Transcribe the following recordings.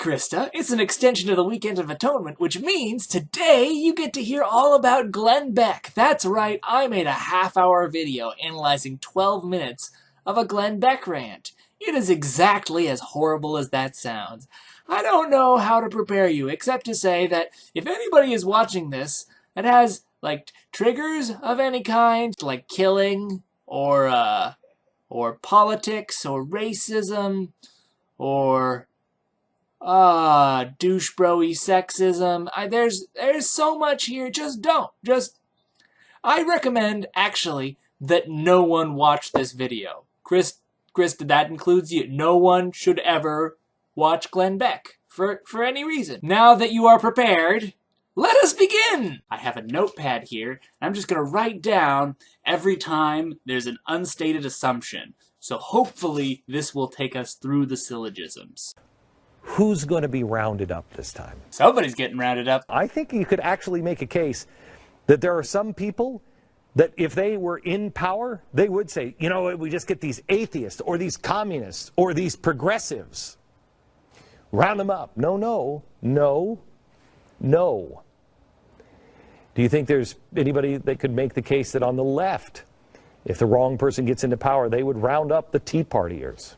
Krista. It's an extension of the weekend of Atonement, which means today you get to hear all about Glenn Beck. That's right, I made a half-hour video analyzing 12 minutes of a Glenn Beck rant. It is exactly as horrible as that sounds. I don't know how to prepare you, except to say that if anybody is watching this that has, like, triggers of any kind, like killing, or politics, or racism, or douche bro-y sexism. There's so much here. Just don't. I recommend, actually, that no one watch this video. Chris, that includes you. No one should ever watch Glenn Beck for any reason. Now that you are prepared, let us begin! I have a notepad here, and I'm just gonna write down every time there's an unstated assumption. So hopefully this will take us through the syllogisms. Who's going to be rounded up this time? Somebody's getting rounded up. I think you could actually make a case that there are some people that if they were in power, they would say, you know, we just get these atheists or these communists or these progressives. Round them up. No. Do you think there's anybody that could make the case that on the left, if the wrong person gets into power, they would round up the Tea Partiers?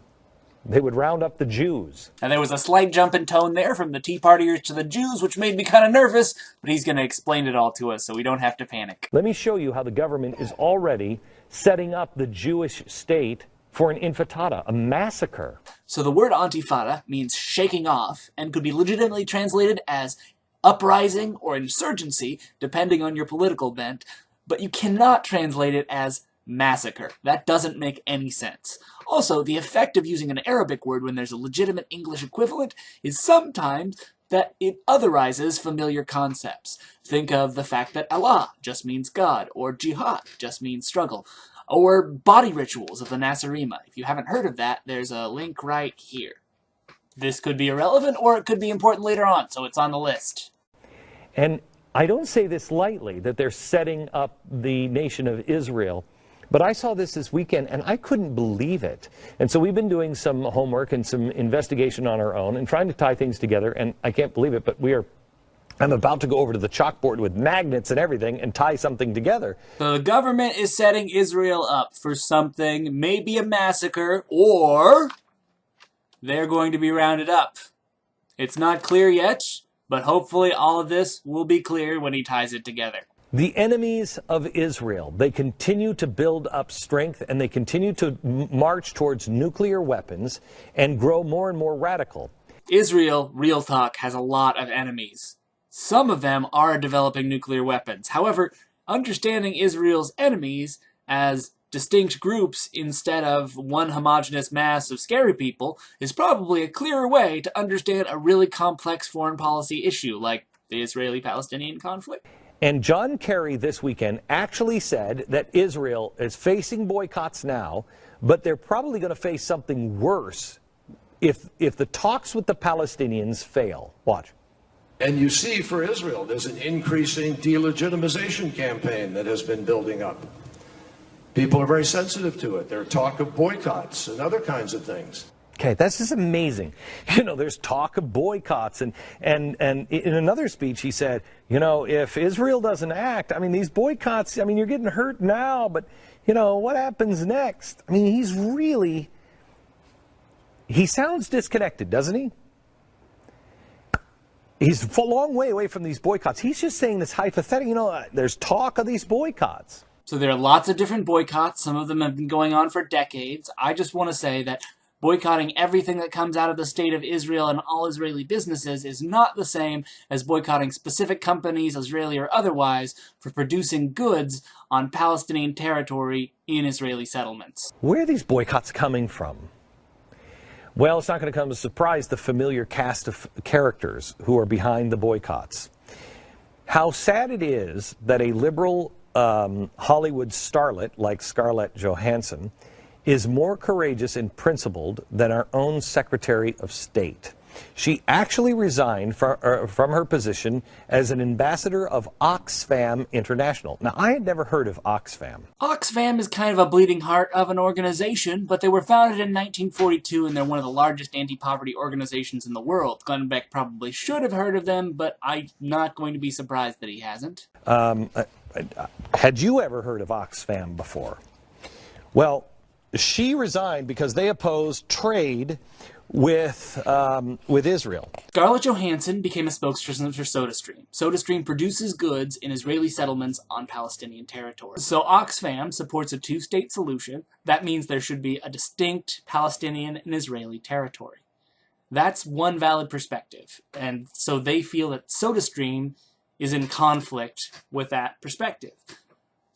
They would round up the Jews. And there was a slight jump in tone there from the Tea Partiers to the Jews, which made me kind of nervous, but he's going to explain it all to us, so we don't have to panic. Let me show you how the government is already setting up the Jewish state for an intifada, a massacre. So the word intifada means shaking off, and could be legitimately translated as uprising or insurgency, depending on your political bent, but you cannot translate it as massacre. That doesn't make any sense. Also, the effect of using an Arabic word when there's a legitimate English equivalent is sometimes that it otherizes familiar concepts. Think of the fact that Allah just means God, or jihad just means struggle, or body rituals of the Nasarima. If you haven't heard of that, there's a link right here. This could be irrelevant, or it could be important later on, so it's on the list. And I don't say this lightly, that they're setting up the nation of Israel. But I saw this weekend, and I couldn't believe it. And so we've been doing some homework and some investigation on our own and trying to tie things together, and I can't believe it, but I'm about to go over to the chalkboard with magnets and everything and tie something together. So the government is setting Israel up for something, maybe a massacre, or they're going to be rounded up. It's not clear yet, but hopefully all of this will be clear when he ties it together. The enemies of Israel, they continue to build up strength and they continue to march towards nuclear weapons and grow more and more radical. Israel, real talk, has a lot of enemies. Some of them are developing nuclear weapons. However, understanding Israel's enemies as distinct groups instead of one homogeneous mass of scary people is probably a clearer way to understand a really complex foreign policy issue like the Israeli-Palestinian conflict. And John Kerry this weekend actually said that Israel is facing boycotts now, but they're probably going to face something worse if the talks with the Palestinians fail. Watch. And you see for Israel, there's an increasing delegitimization campaign that has been building up. People are very sensitive to it. There's talk of boycotts and other kinds of things. Okay, that's just amazing. You know, there's talk of boycotts, and in another speech he said, you know, if Israel doesn't act, I mean, these boycotts, I mean, you're getting hurt now, but, you know, what happens next? I mean, he sounds disconnected, doesn't he? He's a long way away from these boycotts. He's just saying this hypothetical, you know, there's talk of these boycotts. So there are lots of different boycotts. Some of them have been going on for decades. I just want to say that boycotting everything that comes out of the state of Israel and all Israeli businesses is not the same as boycotting specific companies, Israeli or otherwise, for producing goods on Palestinian territory in Israeli settlements. Where are these boycotts coming from? Well, it's not going to come as a surprise, the familiar cast of characters who are behind the boycotts. How sad it is that a liberal Hollywood starlet like Scarlett Johansson is more courageous and principled than our own Secretary of State. She actually resigned from her position as an ambassador of Oxfam International. Now, I had never heard of Oxfam. Oxfam is kind of a bleeding heart of an organization, but they were founded in 1942 and they're one of the largest anti-poverty organizations in the world. Glenn Beck probably should have heard of them, but I'm not going to be surprised that he hasn't. Had you ever heard of Oxfam before? Well, she resigned because they opposed trade with Israel. Scarlett Johansson became a spokesperson for SodaStream. SodaStream produces goods in Israeli settlements on Palestinian territory. So Oxfam supports a two-state solution. That means there should be a distinct Palestinian and Israeli territory. That's one valid perspective. And so they feel that SodaStream is in conflict with that perspective.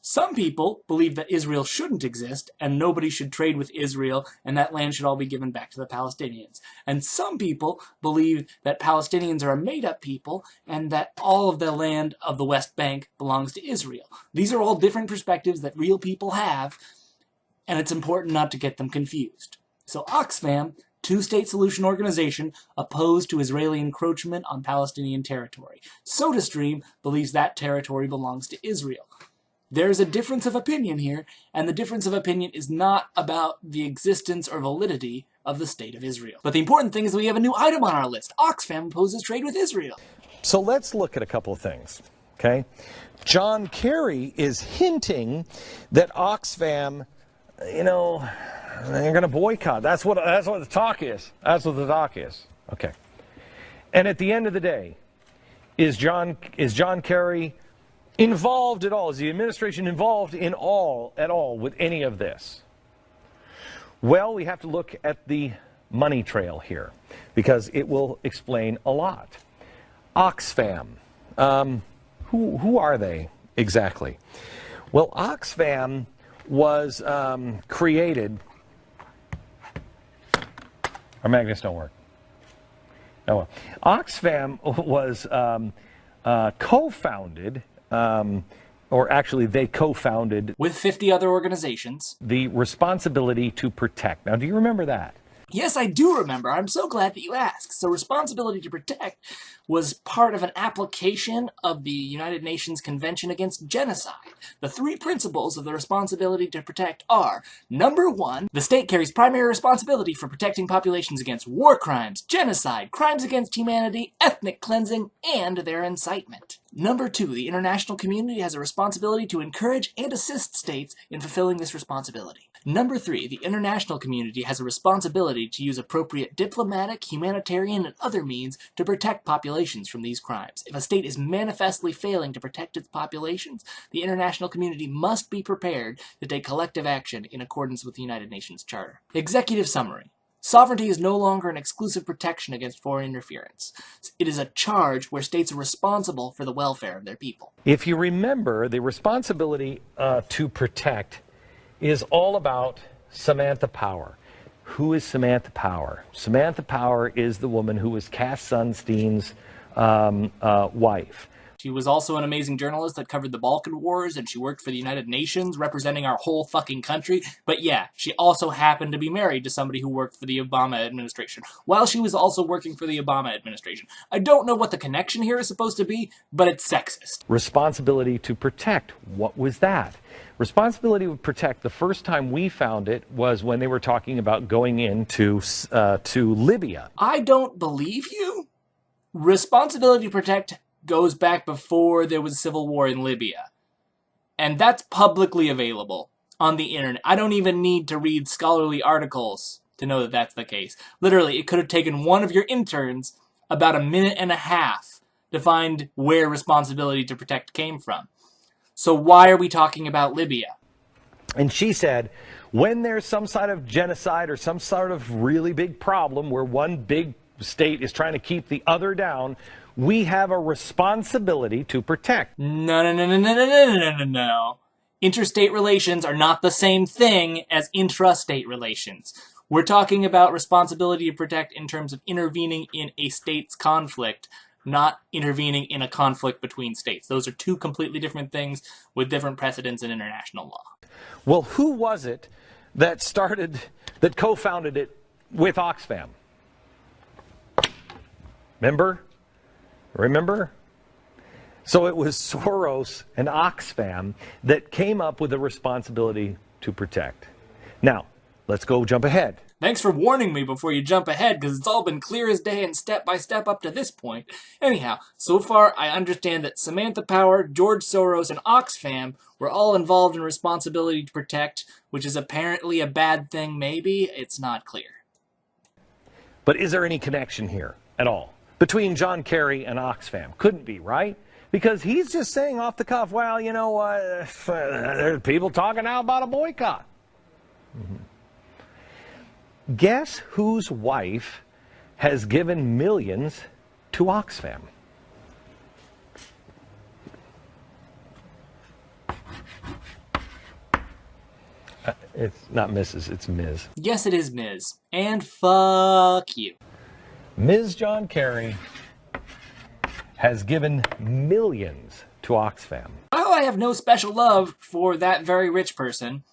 Some people believe that Israel shouldn't exist and nobody should trade with Israel and that land should all be given back to the Palestinians. And some people believe that Palestinians are a made-up people and that all of the land of the West Bank belongs to Israel. These are all different perspectives that real people have, and it's important not to get them confused. So Oxfam, two-state solution organization, opposed to Israeli encroachment on Palestinian territory. SodaStream believes that territory belongs to Israel. There's a difference of opinion here, and the difference of opinion is not about the existence or validity of the State of Israel. But the important thing is that we have a new item on our list. Oxfam opposes trade with Israel. So let's look at a couple of things, okay? John Kerry is hinting that Oxfam, they're going to boycott. That's what the talk is. That's what the talk is. Okay. And at the end of the day, is John Kerry involved at all? Is the administration involved at all with any of this? Well, we have to look at the money trail here because it will explain a lot. Oxfam, who are they exactly? Well, Oxfam was created. Our magnets don't work. Oh well. Oxfam was co-founded. Or actually, they co-founded with 50 other organizations the Responsibility to Protect. Now, do you remember that? Yes, I do remember. I'm so glad that you asked. So Responsibility to Protect was part of an application of the United Nations Convention Against Genocide. The three principles of the Responsibility to Protect are, number one, the state carries primary responsibility for protecting populations against war crimes, genocide, crimes against humanity, ethnic cleansing, and their incitement. Number two, the international community has a responsibility to encourage and assist states in fulfilling this responsibility. Number three, the international community has a responsibility to use appropriate diplomatic, humanitarian, and other means to protect populations from these crimes. If a state is manifestly failing to protect its populations, the international community must be prepared to take collective action in accordance with the United Nations Charter. Executive summary. Sovereignty is no longer an exclusive protection against foreign interference. It is a charge where states are responsible for the welfare of their people. If you remember, the responsibility to protect is all about Samantha Power. Who is Samantha Power? Samantha Power is the woman who was Cass Sunstein's wife. She was also an amazing journalist that covered the Balkan Wars, and she worked for the United Nations, representing our whole fucking country. But yeah, she also happened to be married to somebody who worked for the Obama administration, while she was also working for the Obama administration. I don't know what the connection here is supposed to be, but it's sexist. Responsibility to protect. What was that? Responsibility to protect, the first time we found it was when they were talking about going into to Libya. I don't believe you. Responsibility to protect goes back before there was a civil war in Libya. And that's publicly available on the internet. I don't even need to read scholarly articles to know that that's the case. Literally, it could have taken one of your interns about a minute and a half to find where responsibility to protect came from. So why are we talking about Libya? And she said, when there's some sort of genocide or some sort of really big problem where one big state is trying to keep the other down, we have a responsibility to protect. No. Interstate relations are not the same thing as intrastate relations. We're talking about responsibility to protect in terms of intervening in a state's conflict, not intervening in a conflict between states. Those are two completely different things with different precedents in international law. Well, who was it that co-founded it with Oxfam? Remember? So it was Soros and Oxfam that came up with the responsibility to protect. Now, let's go jump ahead. Thanks for warning me before you jump ahead, because it's all been clear as day and step by step up to this point. Anyhow, so far I understand that Samantha Power, George Soros, and Oxfam were all involved in responsibility to protect, which is apparently a bad thing, maybe? It's not clear. But is there any connection here at all between John Kerry and Oxfam? Couldn't be, right? Because he's just saying off the cuff, well, you know what, there's people talking now about a boycott. Guess whose wife has given millions to Oxfam? It's not Mrs., it's Ms. Yes, it is Ms. And fuck you. Ms. John Kerry has given millions to Oxfam. While I have no special love for that very rich person,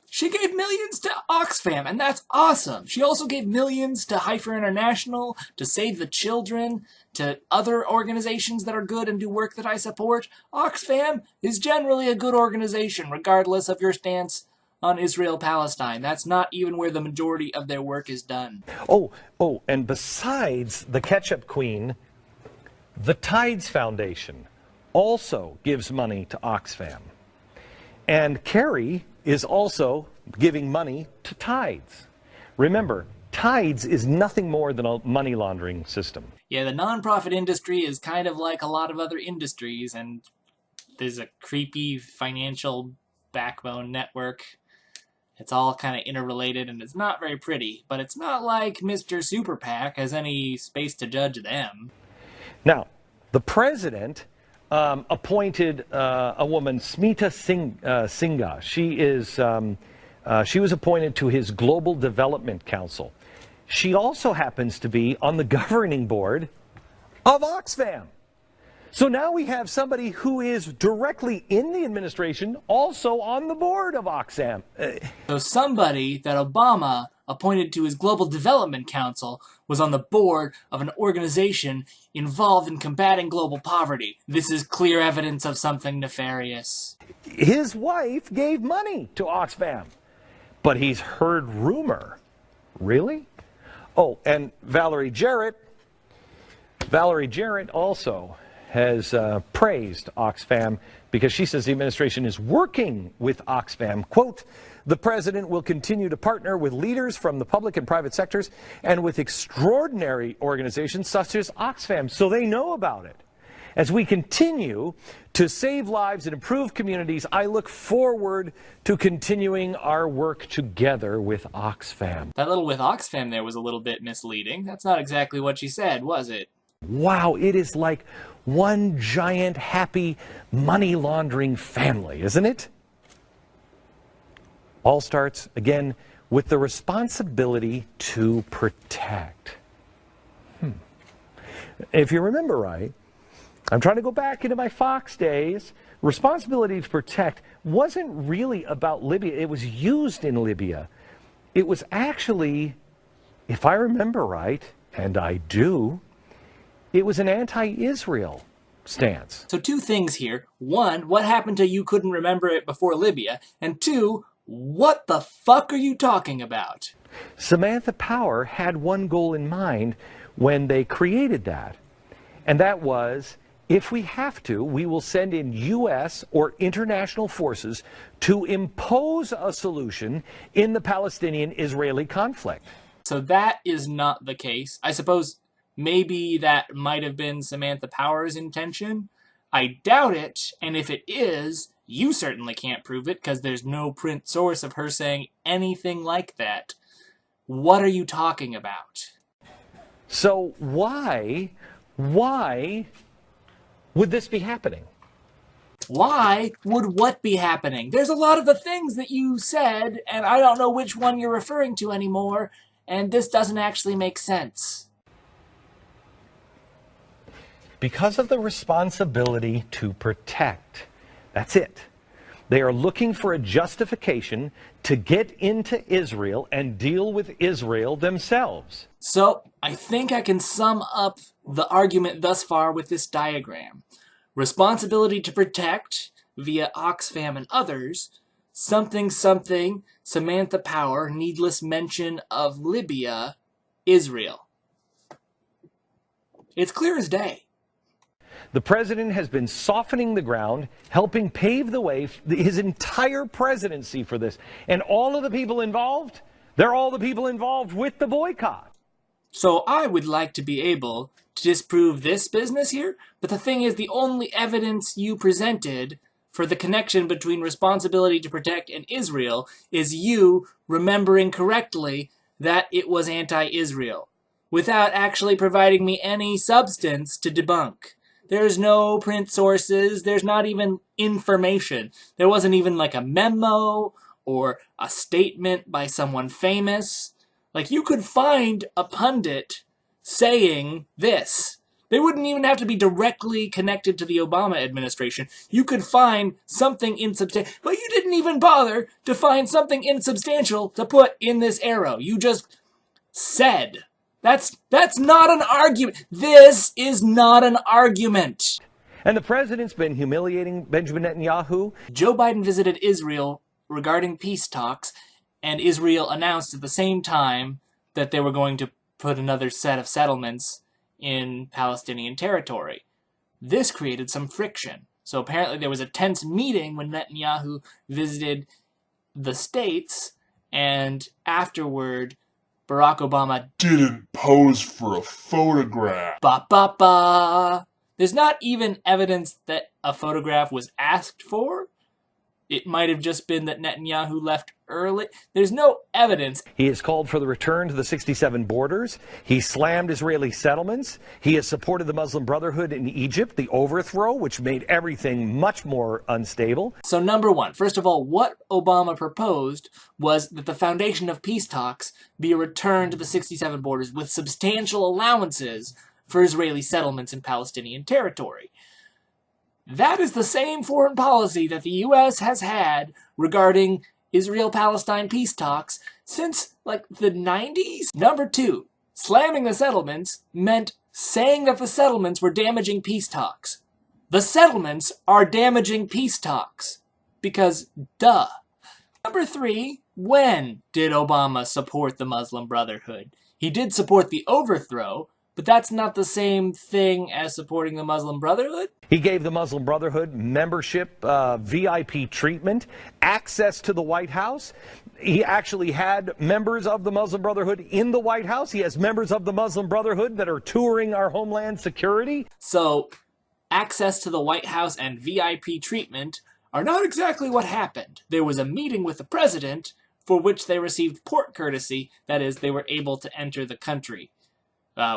she gave millions to Oxfam, and that's awesome. She also gave millions to Heifer International, to Save the Children, to other organizations that are good and do work that I support. Oxfam is generally a good organization, regardless of your stance on Israel-Palestine. That's not even where the majority of their work is done. Oh, and besides the Ketchup Queen, the Tides Foundation also gives money to Oxfam. And Kerry is also giving money to Tides. Remember, Tides is nothing more than a money laundering system. Yeah, the nonprofit industry is kind of like a lot of other industries, and there's a creepy financial backbone network. It's all kind of interrelated, and it's not very pretty, but it's not like Mr. Super PAC has any space to judge them. Now, the president appointed a woman, Smita Singha. She was appointed to his Global Development Council. She also happens to be on the governing board of Oxfam. So now we have somebody who is directly in the administration, also on the board of Oxfam. So somebody that Obama appointed to his Global Development Council was on the board of an organization involved in combating global poverty. This is clear evidence of something nefarious. His wife gave money to Oxfam, but he's heard rumor. Really? Oh, and Valerie Jarrett also has praised Oxfam because she says the administration is working with Oxfam. Quote, the president will continue to partner with leaders from the public and private sectors and with extraordinary organizations such as Oxfam, so they know about it. As we continue to save lives and improve communities, I look forward to continuing our work together with Oxfam. That little with Oxfam there was a little bit misleading. That's not exactly what she said, was it? Wow, it is like one giant happy money laundering family, isn't it? All starts, again, with the responsibility to protect. If you remember right, I'm trying to go back into my Fox days. Responsibility to protect wasn't really about Libya. It was used in Libya. It was actually, if I remember right, and I do, it was an anti-Israel stance. So two things here. One, what happened to you couldn't remember it before Libya? And two, what the fuck are you talking about? Samantha Power had one goal in mind when they created that. And that was, if we have to, we will send in U.S. or international forces to impose a solution in the Palestinian-Israeli conflict. So that is not the case. I suppose maybe that might have been Samantha Power's intention. I doubt it, and if it is, you certainly can't prove it because there's no print source of her saying anything like that. What are you talking about? So why would this be happening? Why would what be happening? There's a lot of the things that you said, and I don't know which one you're referring to anymore, and this doesn't actually make sense. Because of the responsibility to protect. That's it. They are looking for a justification to get into Israel and deal with Israel themselves. So, I think I can sum up the argument thus far with this diagram. Responsibility to protect, via Oxfam and others, something something, Samantha Power, needless mention of Libya, Israel. It's clear as day. The president has been softening the ground, helping pave the way, his entire presidency for this. And all of the people involved, they're all the people involved with the boycott. So I would like to be able to disprove this business here, but the thing is, the only evidence you presented for the connection between responsibility to protect and Israel is you remembering correctly that it was anti-Israel, without actually providing me any substance to debunk. There's no print sources, there's not even information. There wasn't even like a memo or a statement by someone famous. Like, you could find a pundit saying this. They wouldn't even have to be directly connected to the Obama administration. You could find something insubstantial, but you didn't even bother to find something insubstantial to put in this arrow. You just said. That's not an argument. This is not an argument. And the president's been humiliating Benjamin Netanyahu. Joe Biden visited Israel regarding peace talks, and Israel announced at the same time that they were going to put another set of settlements in Palestinian territory. This created some friction. So apparently there was a tense meeting when Netanyahu visited the States, and afterward, Barack Obama didn't pose for a photograph. There's not even evidence that a photograph was asked for. It might have just been that Netanyahu left early. There's no evidence. He has called for the return to the 67 borders. He slammed Israeli settlements. He has supported the Muslim Brotherhood in Egypt, the overthrow, which made everything much more unstable. So number one, first of all, what Obama proposed was that the foundation of peace talks be a return to the 67 borders with substantial allowances for Israeli settlements in Palestinian territory. That is the same foreign policy that the U.S. has had regarding Israel-Palestine peace talks since, like, the 90s? Number two, slamming the settlements meant saying that the settlements were damaging peace talks. The settlements are damaging peace talks. Because, duh. Number three, when did Obama support the Muslim Brotherhood? He did support the overthrow, but that's not the same thing as supporting the Muslim Brotherhood. He gave the Muslim Brotherhood membership, VIP treatment, access to the White House. He actually had members of the Muslim Brotherhood in the White House. He has members of the Muslim Brotherhood that are touring our homeland security. So, access to the White House and VIP treatment are not exactly what happened. There was a meeting with the president for which they received port courtesy, that is, they were able to enter the country.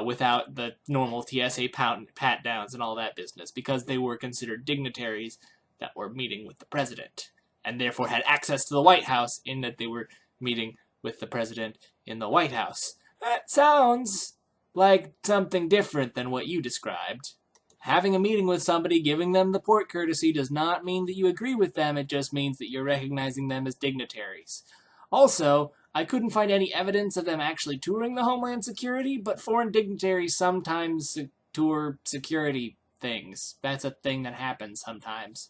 Without the normal TSA pat-downs and all that business, because they were considered dignitaries that were meeting with the president, and therefore had access to the White House in that they were meeting with the president in the White House. That sounds like something different than what you described. Having a meeting with somebody, giving them the port courtesy, does not mean that you agree with them, it just means that you're recognizing them as dignitaries. Also, I couldn't find any evidence of them actually touring the Homeland Security, but foreign dignitaries sometimes tour security things. That's a thing that happens sometimes.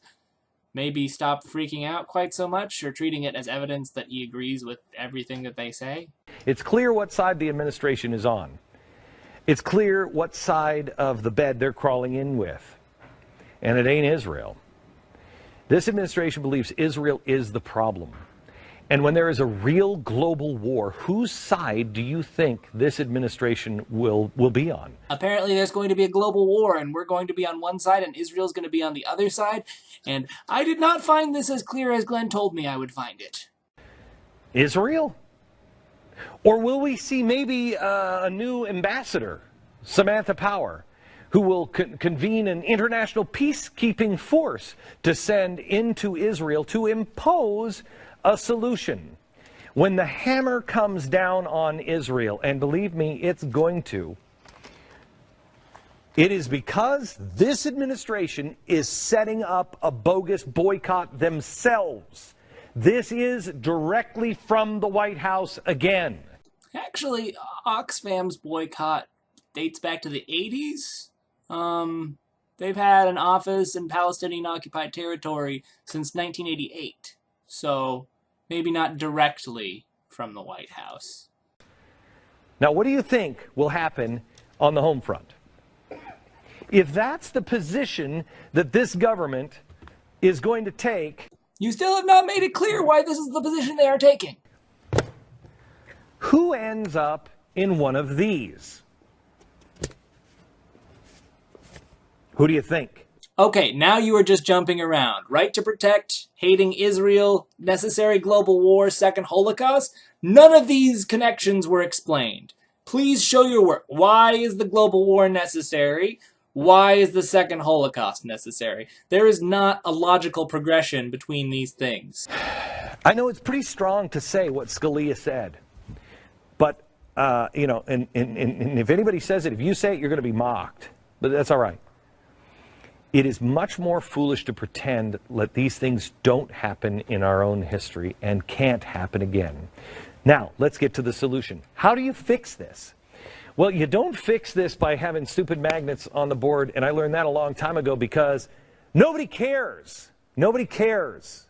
Maybe stop freaking out quite so much, or treating it as evidence that he agrees with everything that they say. It's clear what side the administration is on. It's clear what side of the bed they're crawling in with. And it ain't Israel. This administration believes Israel is the problem. And when there is a real global war, whose side do you think this administration will be on? Apparently there's going to be a global war, and we're going to be on one side, and Israel's going to be on the other side. And I did not find this as clear as Glenn told me I would find it. Israel? Or will we see maybe a new ambassador, Samantha Power, who will convene an international peacekeeping force to send into Israel to impose a solution? When the hammer comes down on Israel, and believe me, it's going to, It is because this administration is setting up a bogus boycott themselves. This is directly from the White House again. Actually, Oxfam's boycott dates back to the 80s. They've had an office in Palestinian-occupied territory since 1988. So maybe not directly from the White House. Now, what do you think will happen on the home front? If that's the position that this government is going to take... You still have not made it clear why this is the position they are taking. Who ends up in one of these? Who do you think? Okay, now you are just jumping around. Right to protect, hating Israel, necessary global war, second Holocaust. None of these connections were explained. Please show your work. Why is the global war necessary? Why is the second Holocaust necessary? There is not a logical progression between these things. I know it's pretty strong to say what Scalia said. But, you know, and if anybody says it, if you say it, you're going to be mocked. But that's all right. It is much more foolish to pretend that these things don't happen in our own history and can't happen again. Now, let's get to the solution. How do you fix this? Well, you don't fix this by having stupid magnets on the board, and I learned that a long time ago because nobody cares. Nobody cares.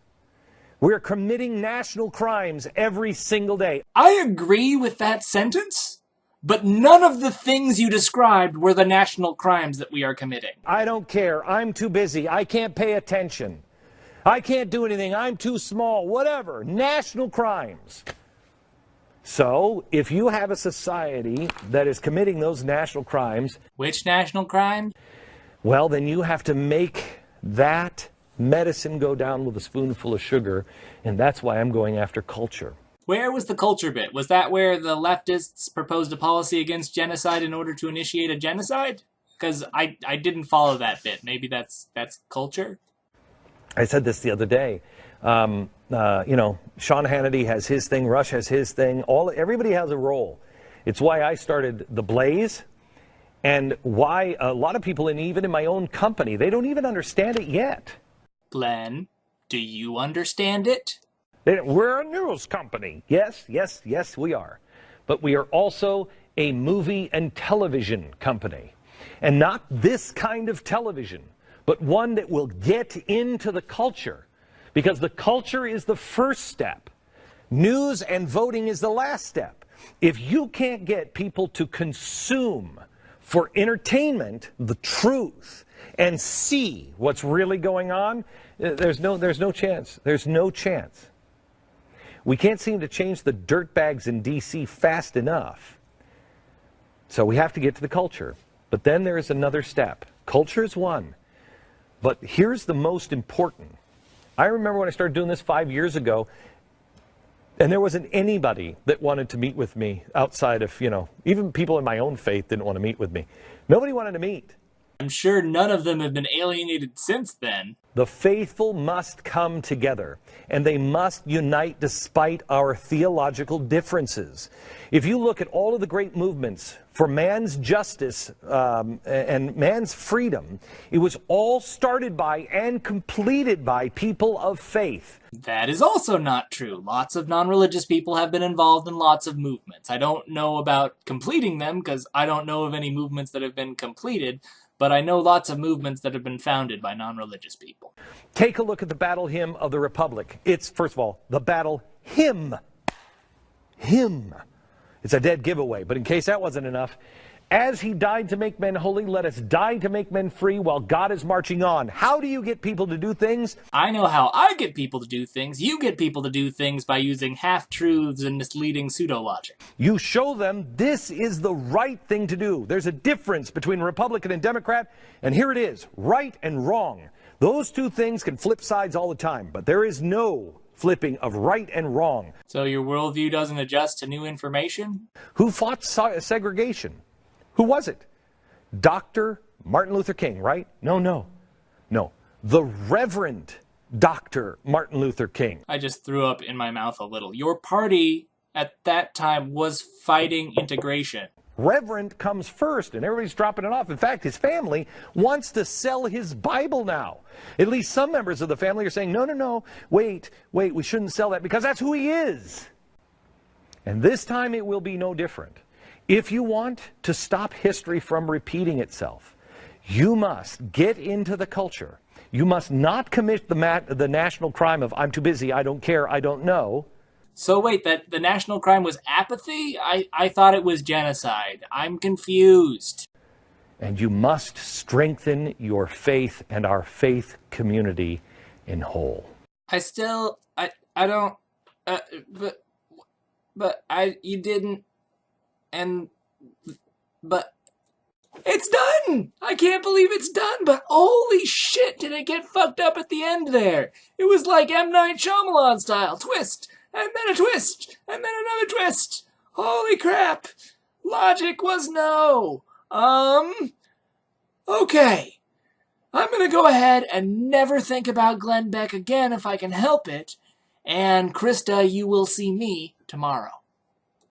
We're committing national crimes every single day. I agree with that sentence, but none of the things you described were the national crimes that we are committing. I don't care. I'm too busy. I can't pay attention. I can't do anything. I'm too small. Whatever. National crimes. So, if you have a society that is committing those national crimes... Which national crime? Well, then you have to make that medicine go down with a spoonful of sugar, and that's why I'm going after culture. Where was the culture bit? Was that where the leftists proposed a policy against genocide in order to initiate a genocide? Because I didn't follow that bit. Maybe that's culture? I said this the other day. You know, Sean Hannity has his thing, Rush has his thing, everybody has a role. It's why I started The Blaze, and why a lot of people, even in my own company, they don't even understand it yet. Glenn, do you understand it? We're a news company. Yes, yes, yes, we are. But we are also a movie and television company. And not this kind of television, but one that will get into the culture. Because the culture is the first step. News and voting is the last step. If you can't get people to consume for entertainment the truth and see what's really going on, there's no chance. There's no chance. We can't seem to change the dirtbags in D.C. fast enough. So we have to get to the culture. But then there is another step. Culture is one. But here's the most important. I remember when I started doing this 5 years ago, and there wasn't anybody that wanted to meet with me outside of, you know, even people in my own faith didn't want to meet with me. Nobody wanted to meet. I'm sure none of them have been alienated since then. The faithful must come together, and they must unite despite our theological differences. If you look at all of the great movements for man's justice and man's freedom, it was all started by and completed by people of faith. That is also not true. Lots of non-religious people have been involved in lots of movements. I don't know about completing them because I don't know of any movements that have been completed, but I know lots of movements that have been founded by non-religious people. Take a look at the battle hymn of the Republic. It's, first of all, the battle hymn. Hymn. It's a dead giveaway, but in case that wasn't enough, as he died to make men holy, let us die to make men free while God is marching on. How do you get people to do things? I know how I get people to do things. You get people to do things by using half-truths and misleading pseudo-logic. You show them this is the right thing to do. There's a difference between Republican and Democrat, and here it is, right and wrong. Those two things can flip sides all the time, but there is no flipping of right and wrong. So your worldview doesn't adjust to new information? Who fought segregation? Who was it? Dr. Martin Luther King, right? No. The Reverend Dr. Martin Luther King. I just threw up in my mouth a little. Your party at that time was fighting integration. Reverend comes first, and everybody's dropping it off. In fact, his family wants to sell his Bible now. At least some members of the family are saying, no, wait, we shouldn't sell that because that's who he is. And this time it will be no different. If you want to stop history from repeating itself, you must get into the culture. You must not commit the national crime of I'm too busy, I don't care, I don't know. So wait, that the national crime was apathy? I thought it was genocide. I'm confused. And you must strengthen your faith and our faith community in whole. I don't, you didn't, but it's done! I can't believe it's done, but holy shit, did it get fucked up at the end there. It was like M. Night Shyamalan style, twist, and then a twist, and then another twist. Holy crap. Logic was no. Okay. I'm gonna go ahead and never think about Glenn Beck again if I can help it. And Krista, you will see me tomorrow.